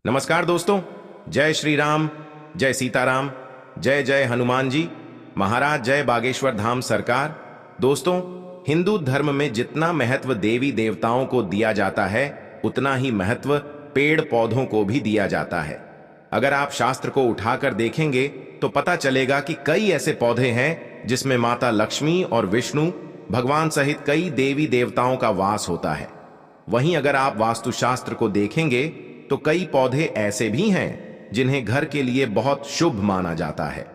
नमस्कार दोस्तों। जय श्री राम, जय सीताराम, जय जय हनुमान जी महाराज, जय बागेश्वर धाम सरकार। दोस्तों, हिंदू धर्म में जितना महत्व देवी देवताओं को दिया जाता है उतना ही महत्व पेड़ पौधों को भी दिया जाता है। अगर आप शास्त्र को उठाकर देखेंगे तो पता चलेगा कि कई ऐसे पौधे हैं जिसमें माता लक्ष्मी और विष्णु भगवान सहित कई देवी देवताओं का वास होता है। वहीं अगर आप वास्तुशास्त्र को देखेंगे तो कई पौधे ऐसे भी हैं जिन्हें घर के लिए बहुत शुभ माना जाता है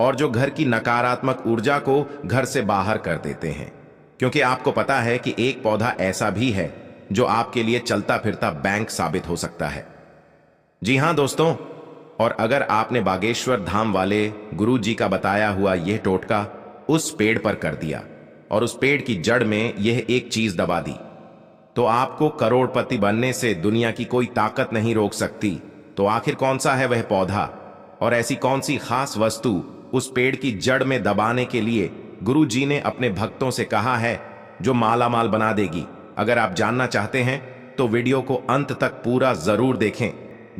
और जो घर की नकारात्मक ऊर्जा को घर से बाहर कर देते हैं। क्योंकि आपको पता है कि एक पौधा ऐसा भी है जो आपके लिए चलता फिरता बैंक साबित हो सकता है। जी हां दोस्तों, और अगर आपने बागेश्वर धाम वाले गुरु जी का बताया हुआ यह टोटका उस पेड़ पर कर दिया और उस पेड़ की जड़ में यह एक चीज दबा दी तो आपको करोड़पति बनने से दुनिया की कोई ताकत नहीं रोक सकती। तो आखिर कौन सा है वह पौधा और ऐसी कौन सी खास वस्तु उस पेड़ की जड़ में दबाने के लिए गुरु जी ने अपने भक्तों से कहा है जो माला माल बना देगी? अगर आप जानना चाहते हैं तो वीडियो को अंत तक पूरा जरूर देखें।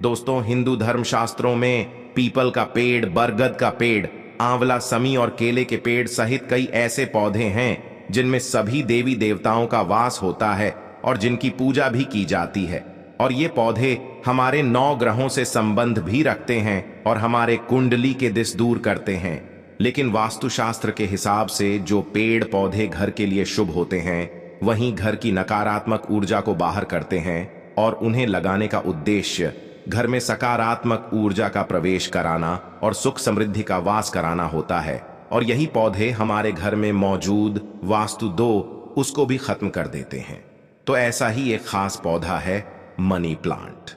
दोस्तों, हिंदू धर्म शास्त्रों में पीपल का पेड़, बरगद का पेड़, आंवला, समी और केले के पेड़ सहित कई ऐसे पौधे हैं जिनमें सभी देवी देवताओं का वास होता है और जिनकी पूजा भी की जाती है। और ये पौधे हमारे 9 ग्रहों से संबंध भी रखते हैं और हमारे कुंडली के दिस दूर करते हैं। लेकिन वास्तुशास्त्र के हिसाब से जो पेड़ पौधे घर के लिए शुभ होते हैं वहीं घर की नकारात्मक ऊर्जा को बाहर करते हैं और उन्हें लगाने का उद्देश्य घर में सकारात्मक ऊर्जा का प्रवेश कराना और सुख समृद्धि का वास कराना होता है। और यही पौधे हमारे घर में मौजूद वास्तु दोष उसको भी खत्म कर देते हैं। तो ऐसा ही एक खास पौधा है मनी प्लांट।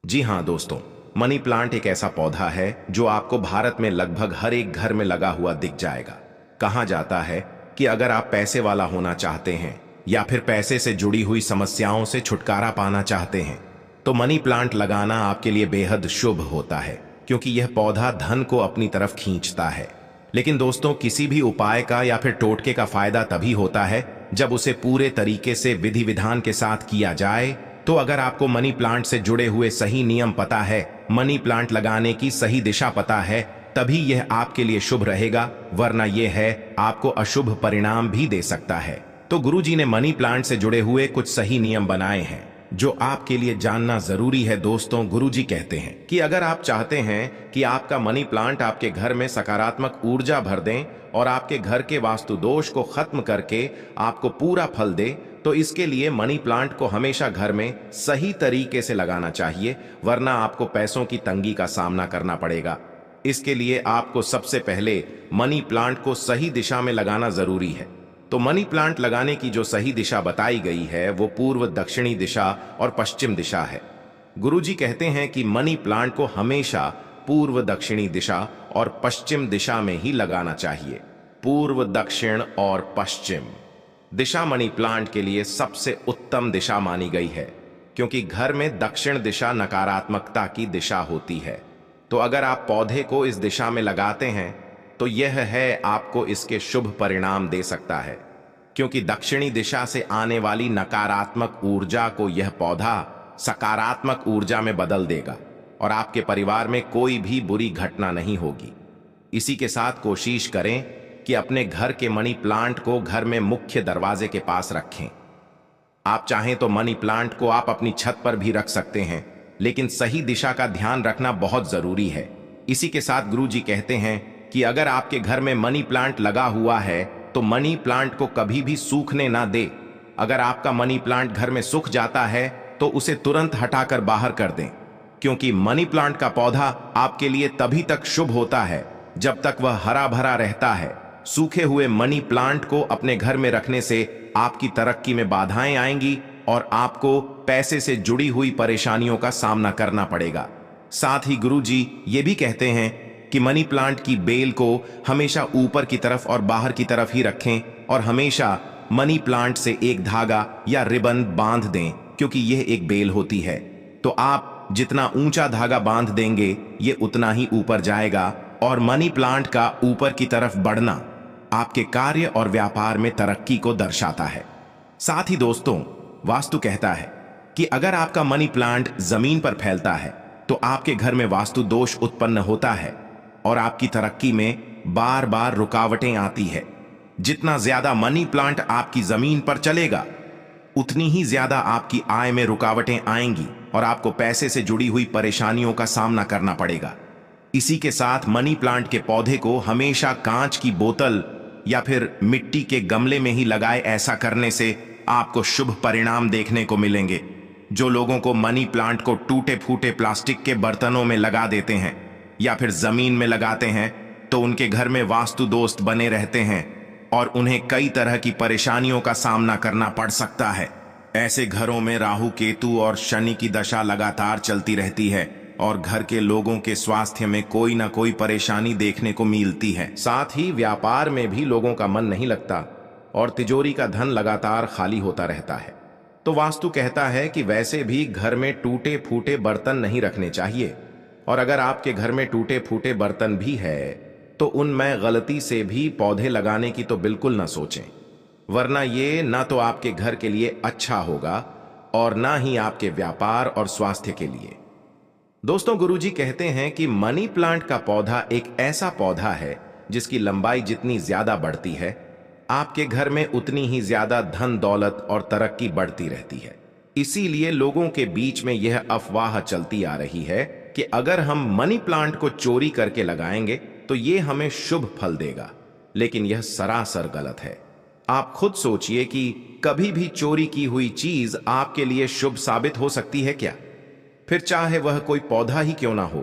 जी हां दोस्तों, मनी प्लांट एक ऐसा पौधा है जो आपको भारत में लगभग हर एक घर में लगा हुआ दिख जाएगा। कहा जाता है कि अगर आप पैसे वाला होना चाहते हैं या फिर पैसे से जुड़ी हुई समस्याओं से छुटकारा पाना चाहते हैं तो मनी प्लांट लगाना आपके लिए बेहद शुभ होता है, क्योंकि यह पौधा धन को अपनी तरफ खींचता है। लेकिन दोस्तों, किसी भी उपाय का या फिर टोटके का फायदा तभी होता है जब उसे पूरे तरीके से विधि विधान के साथ किया जाए। तो अगर आपको मनी प्लांट से जुड़े हुए सही नियम पता है, मनी प्लांट लगाने की सही दिशा पता है, तभी यह आपके लिए शुभ रहेगा, वरना यह है आपको अशुभ परिणाम भी दे सकता है। तो गुरुजी ने मनी प्लांट से जुड़े हुए कुछ सही नियम बनाए हैं जो आपके लिए जानना जरूरी है। दोस्तों, गुरुजी कहते हैं कि अगर आप चाहते हैं कि आपका मनी प्लांट आपके घर में सकारात्मक ऊर्जा भर दें और आपके घर के वास्तु दोष को खत्म करके आपको पूरा फल दे, तो इसके लिए मनी प्लांट को हमेशा घर में सही तरीके से लगाना चाहिए, वरना आपको पैसों की तंगी का सामना करना पड़ेगा। इसके लिए आपको सबसे पहले मनी प्लांट को सही दिशा में लगाना जरूरी है। तो मनी प्लांट लगाने की जो सही दिशा बताई गई है वो पूर्व, दक्षिणी दिशा और पश्चिम दिशा है। गुरुजी कहते हैं कि मनी प्लांट को हमेशा पूर्व, दक्षिणी दिशा और पश्चिम दिशा में ही लगाना चाहिए। पूर्व, दक्षिण और पश्चिम दिशा मनी प्लांट के लिए सबसे उत्तम दिशा मानी गई है, क्योंकि घर में दक्षिण दिशा नकारात्मकता की दिशा होती है। तो अगर आप पौधे को इस दिशा में लगाते हैं तो यह है आपको इसके शुभ परिणाम दे सकता है, क्योंकि दक्षिणी दिशा से आने वाली नकारात्मक ऊर्जा को यह पौधा सकारात्मक ऊर्जा में बदल देगा और आपके परिवार में कोई भी बुरी घटना नहीं होगी। इसी के साथ कोशिश करें कि अपने घर के मनी प्लांट को घर में मुख्य दरवाजे के पास रखें। आप चाहें तो मनी प्लांट को आप अपनी छत पर भी रख सकते हैं, लेकिन सही दिशा का ध्यान रखना बहुत जरूरी है। इसी के साथ गुरुजी कहते हैं कि अगर आपके घर में मनी प्लांट लगा हुआ है तो मनी प्लांट को कभी भी सूखने ना दे। अगर आपका मनी प्लांट घर में सूख जाता है तो उसे तुरंत हटाकर बाहर कर दें, क्योंकि मनी प्लांट का पौधा आपके लिए तभी तक शुभ होता है जब तक वह हरा भरा रहता है। सूखे हुए मनी प्लांट को अपने घर में रखने से आपकी तरक्की में बाधाएं आएंगी और आपको पैसे से जुड़ी हुई परेशानियों का सामना करना पड़ेगा। साथ ही गुरुजी ये भी कहते हैं कि मनी प्लांट की बेल को हमेशा ऊपर की तरफ और बाहर की तरफ ही रखें और हमेशा मनी प्लांट से एक धागा या रिबन बांध दें, क्योंकि यह एक बेल होती है। तो आप जितना ऊंचा धागा बांध देंगे ये उतना ही ऊपर जाएगा और मनी प्लांट का ऊपर की तरफ बढ़ना आपके कार्य और व्यापार में तरक्की को दर्शाता है। साथ ही दोस्तों, वास्तु कहता है कि अगर आपका मनी प्लांट जमीन पर फैलता है तो आपके घर में वास्तु दोष उत्पन्न होता है और आपकी तरक्की में बार बार रुकावटें आती है। जितना ज्यादा मनी प्लांट आपकी जमीन पर चलेगा उतनी ही ज्यादा आपकी आय में रुकावटें आएंगी और आपको पैसे से जुड़ी हुई परेशानियों का सामना करना पड़ेगा। इसी के साथ मनी प्लांट के पौधे को हमेशा कांच की बोतल या फिर मिट्टी के गमले में ही लगाए। ऐसा करने से आपको शुभ परिणाम देखने को मिलेंगे। जो लोगों को मनी प्लांट को टूटे फूटे प्लास्टिक के बर्तनों में लगा देते हैं या फिर जमीन में लगाते हैं तो उनके घर में वास्तु दोस्त बने रहते हैं और उन्हें कई तरह की परेशानियों का सामना करना पड़ सकता है। ऐसे घरों में राहु केतु और शनि की दशा लगातार चलती रहती है और घर के लोगों के स्वास्थ्य में कोई ना कोई परेशानी देखने को मिलती है। साथ ही व्यापार में भी लोगों का मन नहीं लगता और तिजोरी का धन लगातार खाली होता रहता है। तो वास्तु कहता है कि वैसे भी घर में टूटे फूटे बर्तन नहीं रखने चाहिए और अगर आपके घर में टूटे फूटे बर्तन भी है तो उनमें गलती से भी पौधे लगाने की तो बिल्कुल ना सोचें, वरना ये ना तो आपके घर के लिए अच्छा होगा और ना ही आपके व्यापार और स्वास्थ्य के लिए। दोस्तों, गुरुजी कहते हैं कि मनी प्लांट का पौधा एक ऐसा पौधा है जिसकी लंबाई जितनी ज्यादा बढ़ती है आपके घर में उतनी ही ज्यादा धन दौलत और तरक्की बढ़ती रहती है। इसीलिए लोगों के बीच में यह अफवाह चलती आ रही है कि अगर हम मनी प्लांट को चोरी करके लगाएंगे तो ये हमें शुभ फल देगा, लेकिन यह सरासर गलत है। आप खुद सोचिए कि कभी भी चोरी की हुई चीज आपके लिए शुभ साबित हो सकती है क्या? फिर चाहे वह कोई पौधा ही क्यों ना हो।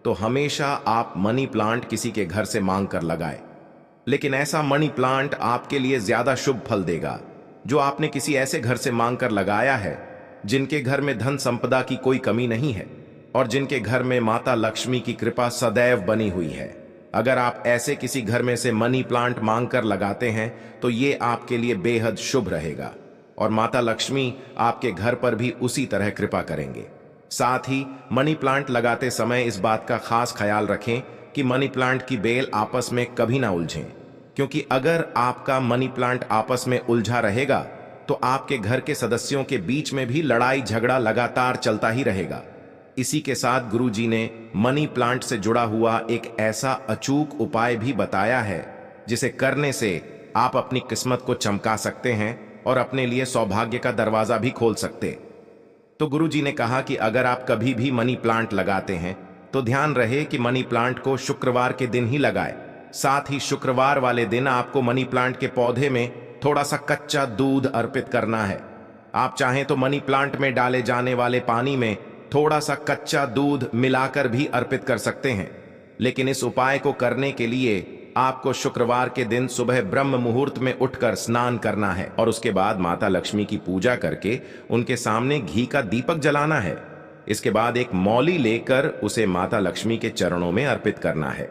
तो हमेशा आप मनी प्लांट किसी के घर से मांग कर लगाए, लेकिन ऐसा मनी प्लांट आपके लिए ज्यादा शुभ फल देगा जो आपने किसी ऐसे घर से मांग कर लगाया है जिनके घर में धन संपदा की कोई कमी नहीं है और जिनके घर में माता लक्ष्मी की कृपा सदैव बनी हुई है। अगर आप ऐसे किसी घर में से मनी प्लांट मांग कर लगाते हैं तो ये आपके लिए बेहद शुभ रहेगा और माता लक्ष्मी आपके घर पर भी उसी तरह कृपा करेंगे। साथ ही मनी प्लांट लगाते समय इस बात का खास ख्याल रखें कि मनी प्लांट की बेल आपस में कभी ना उलझें, क्योंकि अगर आपका मनी प्लांट आपस में उलझा रहेगा तो आपके घर के सदस्यों के बीच में भी लड़ाई झगड़ा लगातार चलता ही रहेगा। इसी के साथ गुरुजी ने मनी प्लांट से जुड़ा हुआ एक ऐसा अचूक उपाय भी बताया है जिसे करने से आप अपनी किस्मत को चमका सकते हैं और अपने लिए सौभाग्य का दरवाजा भी खोल सकते। तो गुरुजी ने कहा कि अगर आप कभी भी मनी प्लांट लगाते हैं तो ध्यान रहे कि मनी प्लांट को शुक्रवार के दिन ही लगाए। साथ ही शुक्रवार वाले दिन आपको मनी प्लांट के पौधे में थोड़ा सा कच्चा दूध अर्पित करना है। आप चाहें तो मनी प्लांट में डाले जाने वाले पानी में थोड़ा सा कच्चा दूध मिलाकर भी अर्पित कर सकते हैं, लेकिन इस उपाय को करने के लिए आपको शुक्रवार के दिन सुबह ब्रह्म मुहूर्त में उठकर स्नान करना है और उसके बाद माता लक्ष्मी की पूजा करके उनके सामने घी का दीपक जलाना है। इसके बाद एक मौली लेकर उसे माता लक्ष्मी के चरणों में अर्पित करना है।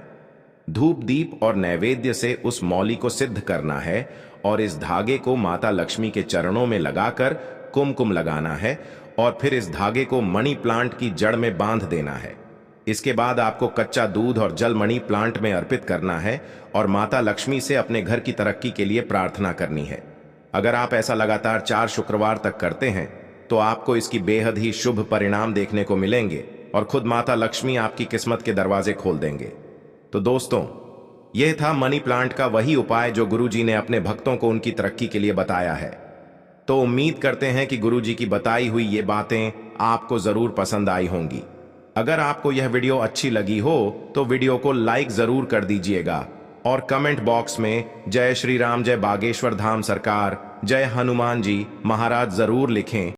धूप दीप और नैवेद्य से उस मौली को सिद्ध करना है और इस धागे को माता लक्ष्मी के चरणों में लगाकर कुमकुम लगाना है और फिर इस धागे को मनी प्लांट की जड़ में बांध देना है। इसके बाद आपको कच्चा दूध और जल मनी प्लांट में अर्पित करना है और माता लक्ष्मी से अपने घर की तरक्की के लिए प्रार्थना करनी है। अगर आप ऐसा लगातार 4 शुक्रवार तक करते हैं तो आपको इसकी बेहद ही शुभ परिणाम देखने को मिलेंगे और खुद माता लक्ष्मी आपकी किस्मत के दरवाजे खोल देंगे। तो दोस्तों, यह था मनी प्लांट का वही उपाय जो गुरुजी ने अपने भक्तों को उनकी तरक्की के लिए बताया है। तो उम्मीद करते हैं कि गुरुजी की बताई हुई ये बातें आपको जरूर पसंद आई होंगी। अगर आपको यह वीडियो अच्छी लगी हो तो वीडियो को लाइक जरूर कर दीजिएगा और कमेंट बॉक्स में जय श्री राम, जय बागेश्वर धाम सरकार, जय हनुमान जी महाराज जरूर लिखें।